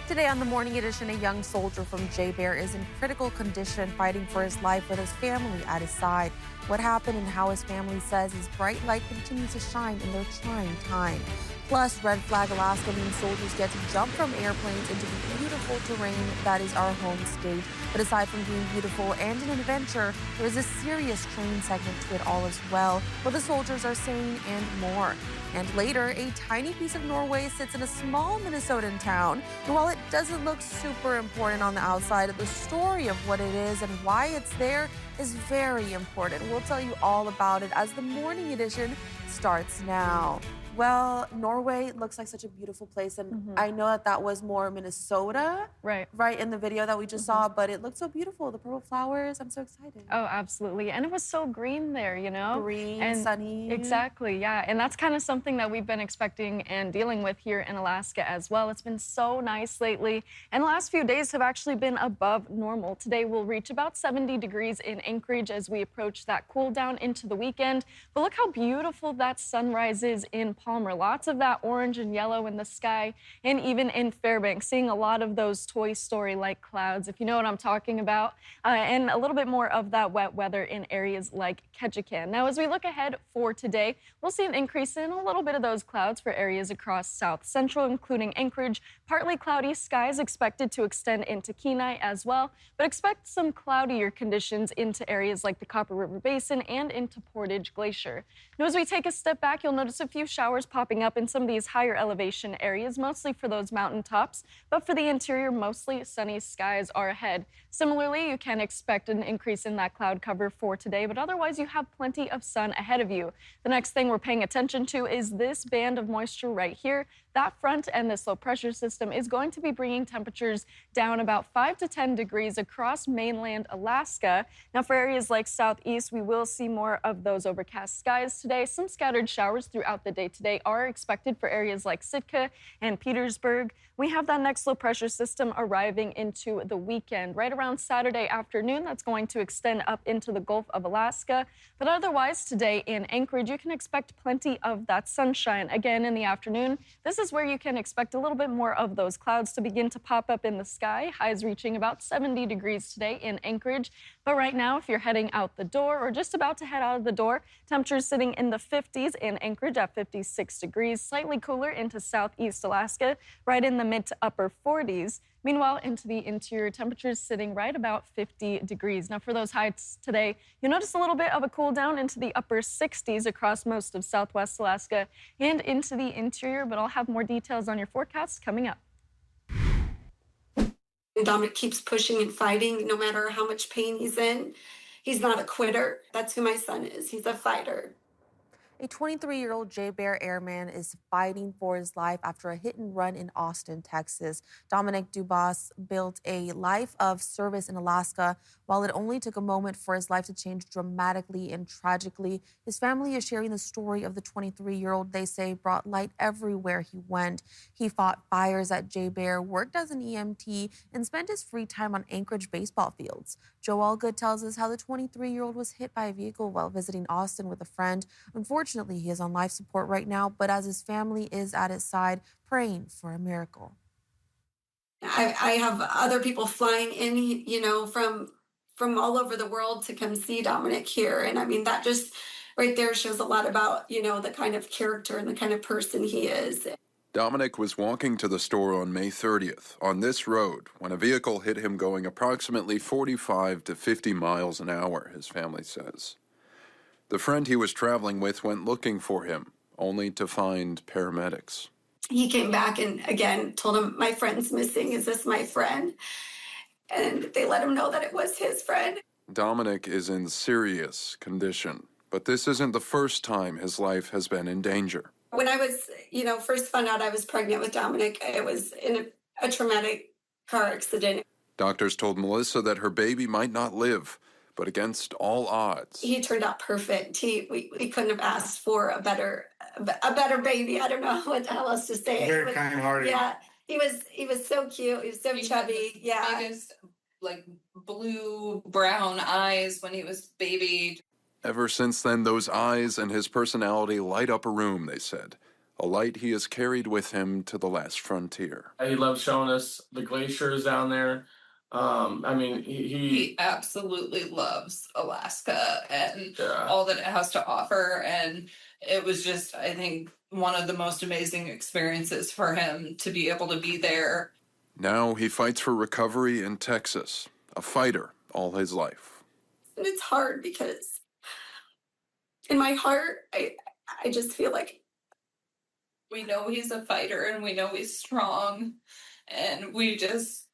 Today on the Morning Edition, a young soldier from JBER is in critical condition, fighting for his life with his family at his side. What happened and how his family says his bright light continues to shine in their trying time. Plus, Red Flag Alaska means soldiers get to jump from airplanes into the beautiful terrain that is our home state. But aside from being beautiful and an adventure, there is a serious training segment to it all as well, what the soldiers are saying and more. And later, a tiny piece of Norway sits in a small Minnesotan town. And while it doesn't look super important on the outside, the story of what it is and why it's there is very important. We'll tell you all about it as the Morning Edition starts now. Well, Norway looks like such a beautiful place, and I know that was more Minnesota, right in the video that we just saw, but it looked so beautiful, the purple flowers. I'm so excited. Oh, absolutely. And it was so green there, you know? Green, and sunny. Exactly, yeah. And that's kind of something that we've been expecting and dealing with here in Alaska as well. It's been so nice lately, and the last few days have actually been above normal. Today we'll reach about 70 degrees in Anchorage as we approach that cool down into the weekend. But look how beautiful that sunrise is in Palmer. Lots of that orange and yellow in the sky, and even in Fairbanks, seeing a lot of those Toy Story-like clouds, if you know what I'm talking about, and a little bit more of that wet weather in areas like Ketchikan. Now, as we look ahead for today, we'll see an increase in a little bit of those clouds for areas across South Central, including Anchorage. Partly cloudy skies expected to extend into Kenai as well, but expect some cloudier conditions into areas like the Copper River Basin and into Portage Glacier. Now, as we take a step back, you'll notice a few showers popping up in some of these higher elevation areas, mostly for those mountaintops, but for the interior, mostly sunny skies are ahead. Similarly, you can expect an increase in that cloud cover for today, but otherwise you have plenty of sun ahead of you. The next thing we're paying attention to is this band of moisture right here. That front and this low pressure system is going to be bringing temperatures down about 5 to 10 degrees across mainland Alaska. Now, for areas like southeast, we will see more of those overcast skies today. Some scattered showers throughout the day today are expected for areas like Sitka and Petersburg. We have that next low pressure system arriving into the weekend. Right around Saturday afternoon, that's going to extend up into the Gulf of Alaska. But otherwise, today in Anchorage, you can expect plenty of that sunshine. Again, in the afternoon, this is where you can expect a little bit more of those clouds to begin to pop up in the sky. Highs reaching about 70 degrees today in Anchorage. But right now, if you're heading out the door or just about to head out of the door, temperatures sitting in the 50s in Anchorage at 56 degrees, slightly cooler into southeast Alaska, right in the mid to upper 40s. Meanwhile, into the interior, temperatures sitting right about 50 degrees. Now, for those heights today, you'll notice a little bit of a cool down into the upper 60s across most of southwest Alaska and into the interior, but I'll have more details on your forecast coming up. Dominic keeps pushing and fighting no matter how much pain he's in. He's not a quitter. That's who my son is. He's a fighter. A 23-year-old JBER airman is fighting for his life after a hit and run in Austin, Texas. Dominic Dubas built a life of service in Alaska. While it only took a moment for his life to change dramatically and tragically, his family is sharing the story of the 23-year-old they say brought light everywhere he went. He fought fires at JBER, worked as an EMT, and spent his free time on Anchorage baseball fields. Joe Allgood tells us how the 23-year-old was hit by a vehicle while visiting Austin with a friend. Unfortunately, he is on life support right now, but as his family is at his side, praying for a miracle. I have other people flying in, you know, from all over the world to come see Dominic here. And I mean, that just right there shows a lot about, you know, the kind of character and the kind of person he is. Dominic was walking to the store on May 30th on this road when a vehicle hit him going approximately 45 to 50 miles an hour, his family says. The friend he was traveling with went looking for him, only to find paramedics. He came back and again told him, "My friend's missing. Is this my friend?" And they let him know that it was his friend. Dominic is in serious condition, but this isn't the first time his life has been in danger. When I was, you know, first found out I was pregnant with Dominic, it was in a traumatic car accident. Doctors told Melissa that her baby might not live, but against all odds, he turned out perfect. We couldn't have asked for a better baby. I don't know what the hell else to say. Very kind-hearted. Yeah, he was so cute. He was so chubby. Yeah, biggest like blue brown eyes when he was baby. Ever since then, those eyes and his personality light up a room, they said. a light he has carried with him to the last frontier. He loves showing us the glaciers down there. He absolutely loves Alaska and Yeah. all that it has to offer. And it was just, I think, one of the most amazing experiences for him to be able to be there. Now he fights for recovery in Texas, a fighter all his life. And it's hard because in my heart, I just feel like We know he's a fighter and we know he's strong, and we just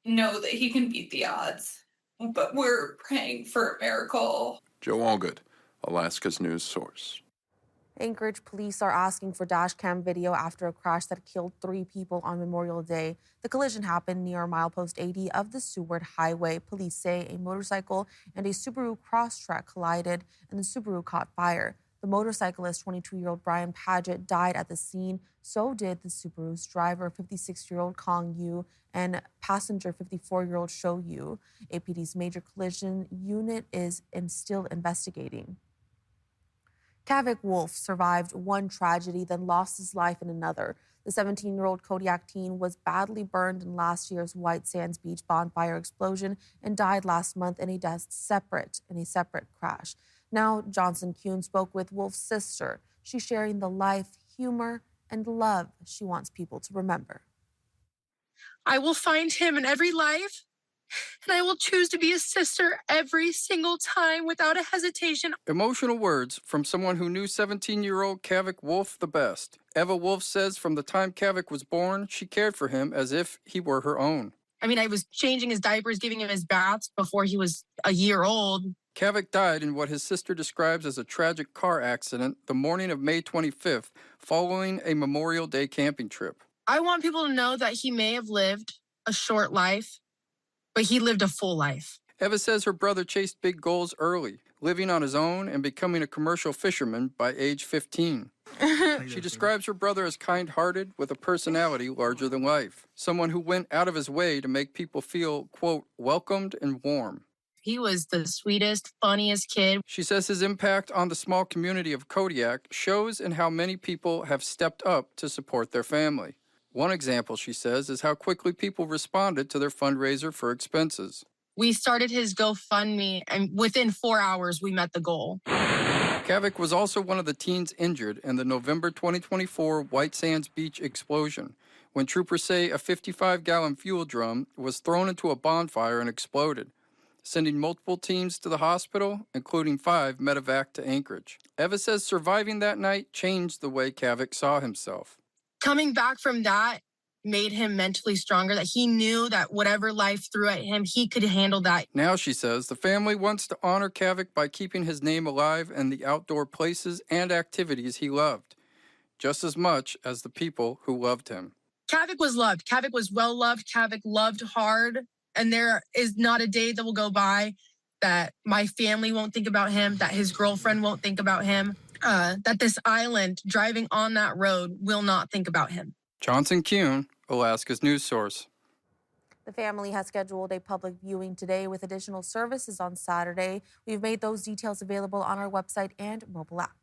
know that he can beat the odds. But we're praying for a miracle. Joe Allgood, Alaska's news source. Anchorage police are asking for dashcam video after a crash that killed 3 people on Memorial Day. The collision happened near milepost 80 of the Seward Highway. Police say a motorcycle and a Subaru Crosstrek collided and the Subaru caught fire. The motorcyclist, 22-year-old Brian Paget, died at the scene. So did the Subaru's driver, 56-year-old Kong Yu, and passenger, 54-year-old Shou Yu. APD's major collision unit is still investigating. Kavik Wolf survived one tragedy, then lost his life in another. The 17-year-old Kodiak teen was badly burned in last year's White Sands Beach bonfire explosion and died last month in a separate crash. Now, Johnson Kuhn spoke with Wolf's sister. She's sharing the life, humor, and love she wants people to remember. I will find him in every life, and I will choose to be his sister every single time without a hesitation. Emotional words from someone who knew 17-year-old Kavik Wolf the best. Eva Wolf says from the time Kavik was born, she cared for him as if he were her own. I was changing his diapers, giving him his baths before he was a year old. Kavik died in what his sister describes as a tragic car accident the morning of May 25th, following a Memorial Day camping trip. I want people to know that he may have lived a short life, but he lived a full life. Eva says her brother chased big goals early, living on his own and becoming a commercial fisherman by age 15. She describes her brother as kind-hearted with a personality larger than life, someone who went out of his way to make people feel, quote, welcomed and warm. He was the sweetest, funniest kid. She says his impact on the small community of Kodiak shows in how many people have stepped up to support their family. One example, she says, is how quickly people responded to their fundraiser for expenses. We started his GoFundMe, and within 4 hours, we met the goal. Kavik was also one of the teens injured in the November 2024 White Sands Beach explosion, when troopers say a 55-gallon fuel drum was thrown into a bonfire and exploded, sending multiple teams to the hospital, including 5 medevac to Anchorage. Eva says surviving that night changed the way Kavik saw himself. Coming back from that made him mentally stronger, that he knew that whatever life threw at him, he could handle that. Now, she says, the family wants to honor Kavik by keeping his name alive in the outdoor places and activities he loved, just as much as the people who loved him. Kavik was loved. Kavik was well loved. Kavik loved hard. And there is not a day that will go by that my family won't think about him, that his girlfriend won't think about him, that this island driving on that road will not think about him. Johnson Kuhn, Alaska's news source. The family has scheduled a public viewing today with additional services on Saturday. We've made those details available on our website and mobile app.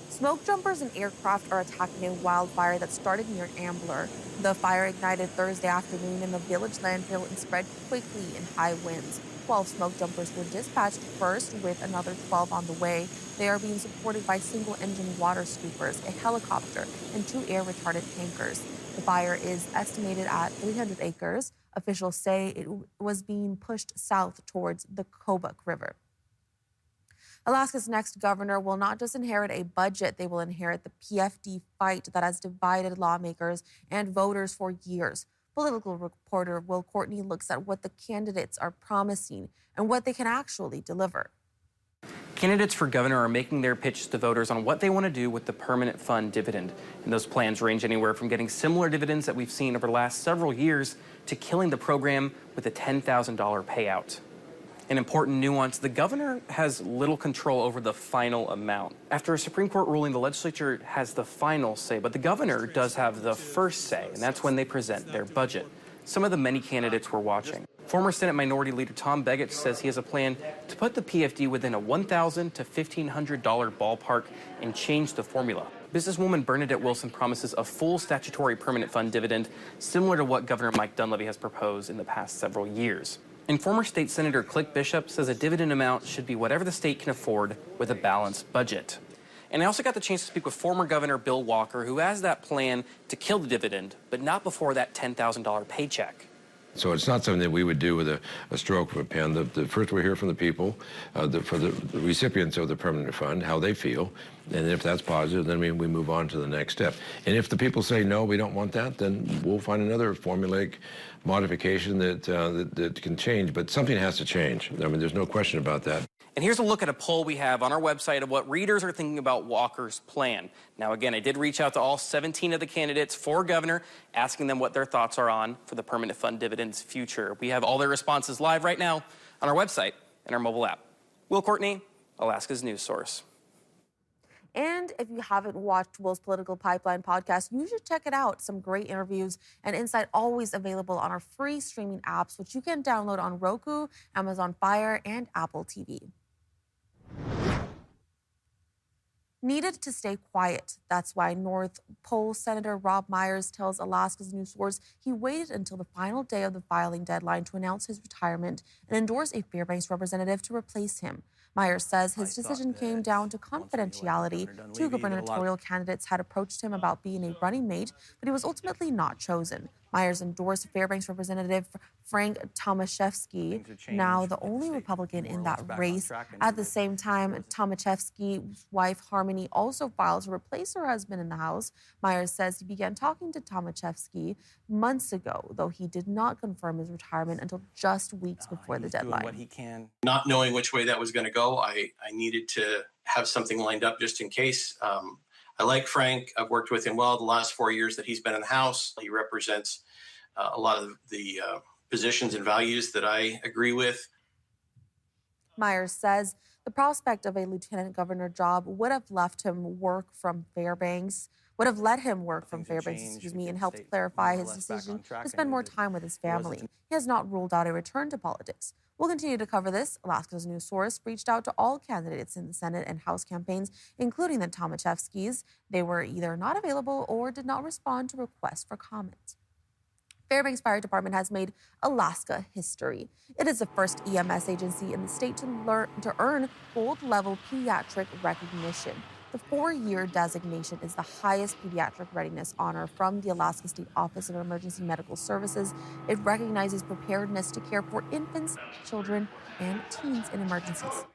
Smoke jumpers and aircraft are attacking a wildfire that started near Ambler. The fire ignited Thursday afternoon in the village landfill and spread quickly in high winds. 12 smoke jumpers were dispatched first, with another 12 on the way. They are being supported by single-engine water scoopers, a helicopter, and 2 air-retardant tankers. The fire is estimated at 300 acres. Officials say it was being pushed south towards the Kobuk River. Alaska's next governor will not just inherit a budget, they will inherit the PFD fight that has divided lawmakers and voters for years. Political reporter Will Courtney looks at what the candidates are promising and what they can actually deliver. Candidates for governor are making their pitch to voters on what they want to do with the permanent fund dividend. And those plans range anywhere from getting similar dividends that we've seen over the last several years to killing the program with a $10,000 payout. An important nuance, the governor has little control over the final amount. After a Supreme Court ruling, the legislature has the final say, but the governor does have the first say, and that's when they present their budget. Some of the many candidates we're watching. Former Senate Minority Leader Tom Begich says he has a plan to put the PFD within a $1,000 to $1,500 ballpark and change the formula. Businesswoman Bernadette Wilson promises a full statutory permanent fund dividend, similar to what Governor Mike Dunleavy has proposed in the past several years. And former state Senator Click Bishop says a dividend amount should be whatever the state can afford with a balanced budget. And I also got the chance to speak with former Governor Bill Walker, who has that plan to kill the dividend, but not before that $10,000 paycheck. So it's not something that we would do with a stroke of a pen. The first we hear from the people, for the recipients of the permanent fund, how they feel. And if that's positive, then we move on to the next step. And if the people say, no, we don't want that, then we'll find another formulaic modification that can change. But something has to change. I mean, there's no question about that. And here's a look at a poll we have on our website of what readers are thinking about Walker's plan. Now, again, I did reach out to all 17 of the candidates for governor, asking them what their thoughts are on for the permanent fund dividend's future. We have all their responses live right now on our website and our mobile app. Will Courtney, Alaska's news source. And if you haven't watched Will's Political Pipeline podcast, you should check it out. Some great interviews and insight always available on our free streaming apps, which you can download on Roku, Amazon Fire, and Apple TV. Needed to stay quiet. That's why North Pole Senator Rob Myers tells Alaska's news source he waited until the final day of the filing deadline to announce his retirement and endorse a Fairbanks representative to replace him. Myers says his decision came down to confidentiality. Two gubernatorial candidates had approached him about being a running mate, but he was ultimately not chosen. Myers endorsed Fairbanks Representative Frank Tomaszewski, now the only Republican in that race. At the same time, Tomaszewski's wife Harmony also filed to replace her husband in the House. Myers says he began talking to Tomaszewski months ago, though he did not confirm his retirement until just weeks before the deadline. What he can. Not knowing which way that was going to go, I needed to have something lined up just in case. I like Frank. I've worked with him well the last 4 years that he's been in the House. He represents a lot of the positions and values that I agree with. Myers says the prospect of a lieutenant governor job would have let him work from Fairbanks, and helped clarify his decision to spend more time with his family. He has not ruled out a return to politics. We'll continue to cover this. Alaska's news source reached out to all candidates in the Senate and House campaigns, including the Tomaszewskis. They were either not available or did not respond to requests for comment. Fairbanks Fire Department has made Alaska history. It is the first EMS agency in the state to earn gold-level pediatric recognition. The 4-year designation is the highest pediatric readiness honor from the Alaska State Office of Emergency Medical Services. It recognizes preparedness to care for infants, children, and teens in emergencies.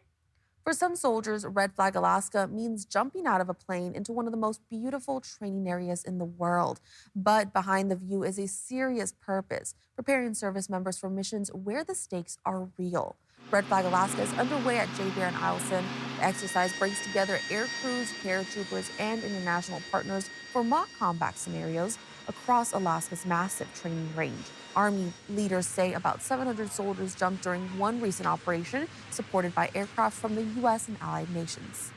For some soldiers, Red Flag Alaska means jumping out of a plane into one of the most beautiful training areas in the world. But behind the view is a serious purpose, preparing service members for missions where the stakes are real. Red Flag Alaska is underway at JBER in Eielson. The exercise brings together air crews, paratroopers, and international partners for mock combat scenarios across Alaska's massive training range. Army leaders say about 700 soldiers jumped during one recent operation, supported by aircraft from the U.S. and allied nations.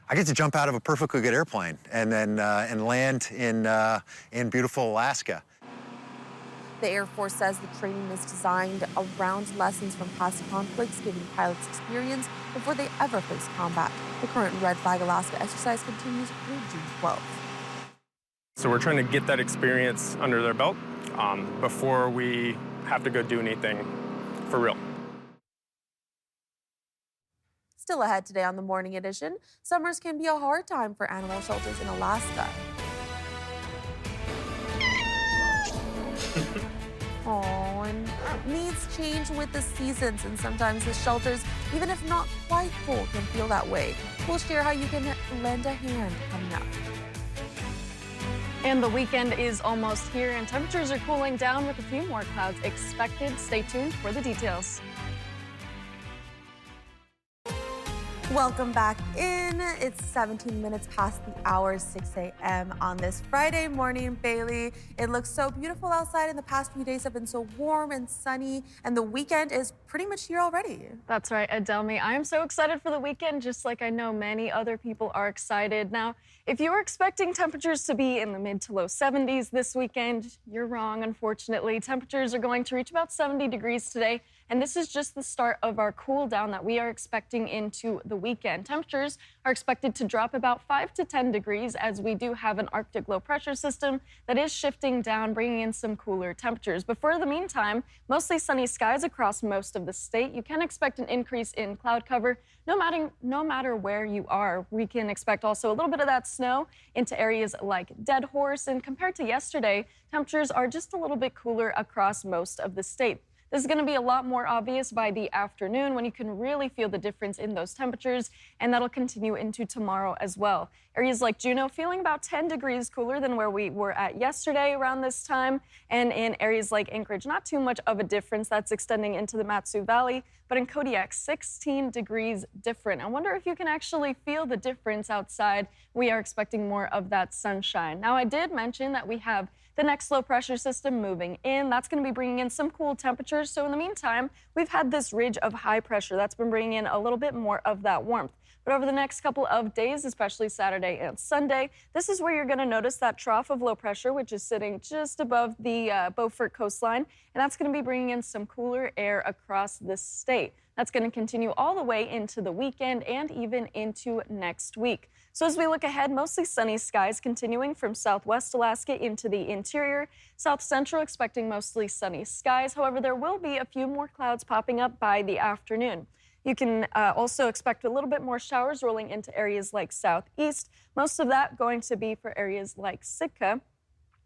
I get to jump out of a perfectly good airplane and then land in beautiful Alaska. The Air Force says the training is designed around lessons from past conflicts, giving pilots experience before they ever face combat. The current Red Flag Alaska exercise continues through June 12th. So we're trying to get that experience under their belt before we have to go do anything for real. Still ahead today on the Morning Edition, summers can be a hard time for animal shelters in Alaska. Oh, and needs change with the seasons, and sometimes the shelters, even if not quite full, can feel that way. We'll share how you can lend a hand coming up. And the weekend is almost here, and temperatures are cooling down with a few more clouds expected. Stay tuned for the details. Welcome back in. It's 17 minutes past the hour, 6 a.m. on this Friday morning, Bailey. It looks so beautiful outside, and the past few days have been so warm and sunny, and the weekend is pretty much here already. That's right, Adelmi. I am so excited for the weekend, just like I know many other people are excited. Now, if you were expecting temperatures to be in the mid to low 70s this weekend, you're wrong, unfortunately. Temperatures are going to reach about 70 degrees today, and this is just the start of our cool down that we are expecting into the weekend. Temperatures are expected to drop about 5 to 10 degrees as we do have an Arctic low pressure system that is shifting down, bringing in some cooler temperatures. But for the meantime, mostly sunny skies across most of the state. You can expect an increase in cloud cover no matter where you are. We can expect also a little bit of that snow into areas like Dead Horse. And compared to yesterday, temperatures are just a little bit cooler across most of the state. This is going to be a lot more obvious by the afternoon when you can really feel the difference in those temperatures, and that'll continue into tomorrow as well. Areas like Juneau feeling about 10 degrees cooler than where we were at yesterday around this time, and in areas like Anchorage, not too much of a difference. That's extending into the Matsu Valley, but in Kodiak, 16 degrees different. I wonder if you can actually feel the difference outside. We are expecting more of that sunshine. Now, I did mention that we have the next low pressure system moving in. That's going to be bringing in some cool temperatures. So in the meantime, we've had this ridge of high pressure that's been bringing in a little bit more of that warmth. But over the next couple of days, especially Saturday and Sunday, this is where you're going to notice that trough of low pressure, which is sitting just above the Beaufort coastline. And that's going to be bringing in some cooler air across the state. That's going to continue all the way into the weekend and even into next week. So as we look ahead, mostly sunny skies continuing from southwest Alaska into the interior. South Central expecting mostly sunny skies. However, there will be a few more clouds popping up by the afternoon. You can also expect a little bit more showers rolling into areas like southeast. Most of that going to be for areas like Sitka.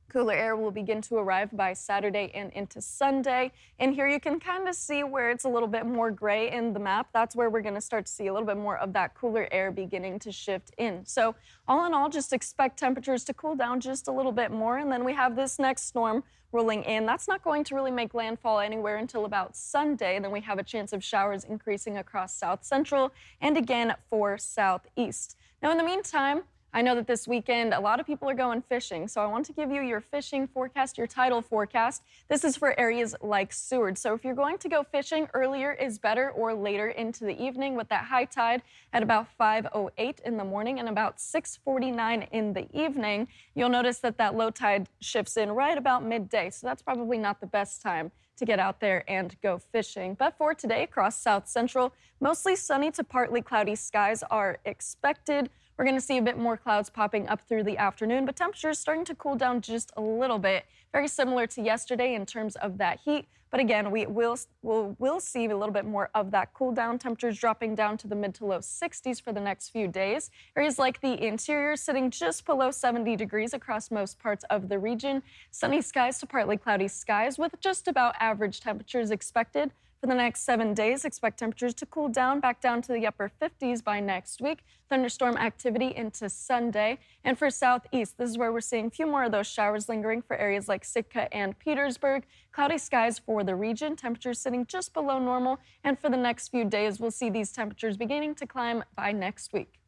Cooler air will begin to arrive by Saturday and into Sunday. And here you can kind of see where it's a little bit more gray in the map. That's where we're going to start to see a little bit more of that cooler air beginning to shift in. So all in all, just expect temperatures to cool down just a little bit more. And then we have this next storm rolling in. That's not going to really make landfall anywhere until about Sunday. Then we have a chance of showers increasing across South Central and again for Southeast. Now, in the meantime, I know that this weekend, a lot of people are going fishing, so I want to give you your fishing forecast, your tidal forecast. This is for areas like Seward. So if you're going to go fishing, earlier is better or later into the evening with that high tide at about 5:08 in the morning and about 6:49 in the evening. You'll notice that that low tide shifts in right about midday, so that's probably not the best time to get out there and go fishing. But for today, across South Central, mostly sunny to partly cloudy skies are expected. We're going to see a bit more clouds popping up through the afternoon, but temperatures starting to cool down just a little bit. Very similar to yesterday in terms of that heat. But again, we'll see a little bit more of that cool down. Temperatures dropping down to the mid to low 60s for the next few days. Areas like the interior sitting just below 70 degrees across most parts of the region. Sunny skies to partly cloudy skies with just about average temperatures expected. For the next 7 days, expect temperatures to cool down back down to the upper 50s by next week. Thunderstorm activity into Sunday. And for southeast, this is where we're seeing a few more of those showers lingering for areas like Sitka and Petersburg. Cloudy skies for the region, temperatures sitting just below normal. And for the next few days, we'll see these temperatures beginning to climb by next week.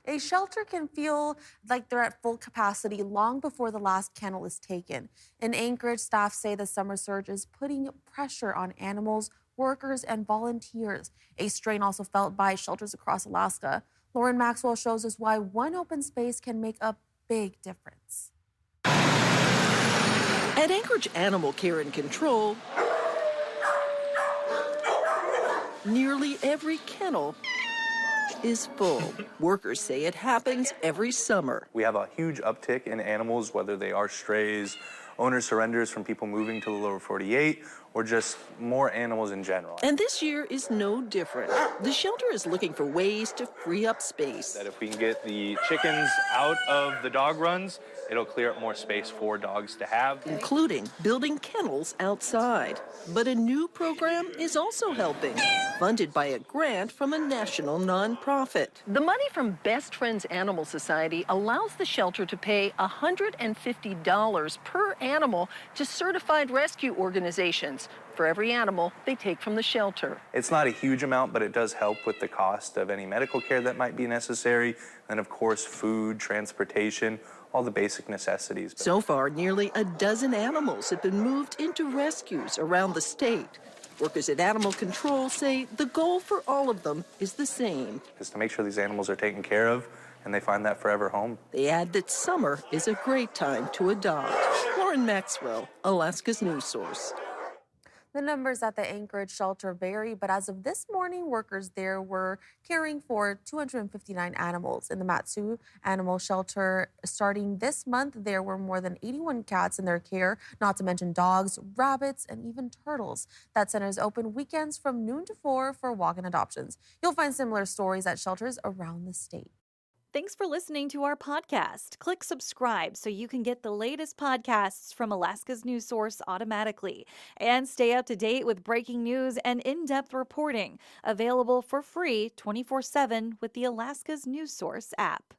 A shelter can feel like they're at full capacity long before the last kennel is taken. In Anchorage, staff say the summer surge is putting pressure on animals, workers, and volunteers. A strain also felt by shelters across Alaska. Lauren Maxwell shows us why one open space can make a big difference. At Anchorage Animal Care and Control, nearly every kennel is full. Workers say it happens every summer. We have a huge uptick in animals, whether they are strays, owner surrenders from people moving to the lower 48, or just more animals in general. And this year is no different. The shelter is looking for ways to free up space. That if we can get the chickens out of the dog runs, it'll clear up more space for dogs to have. Including building kennels outside. But a new program is also helping, funded by a grant from a national nonprofit. The money from Best Friends Animal Society allows the shelter to pay $150 per animal to certified rescue organizations for every animal they take from the shelter. It's not a huge amount, but it does help with the cost of any medical care that might be necessary, and of course food, transportation, all the basic necessities. So far, nearly a dozen animals have been moved into rescues around the state. Workers at Animal Control say the goal for all of them is the same. Is to make sure these animals are taken care of and they find that forever home. They add that summer is a great time to adopt. Lauren Maxwell, Alaska's news source. The numbers at the Anchorage shelter vary, but as of this morning, workers there were caring for 259 animals. In the Matsu Animal Shelter, starting this month, there were more than 81 cats in their care, not to mention dogs, rabbits, and even turtles. That center is open weekends from noon to 4 for walk-in adoptions. You'll find similar stories at shelters around the state. Thanks for listening to our podcast. Click subscribe so you can get the latest podcasts from Alaska's news source automatically. And stay up to date with breaking news and in-depth reporting. Available for free 24/7 with the Alaska's news source app.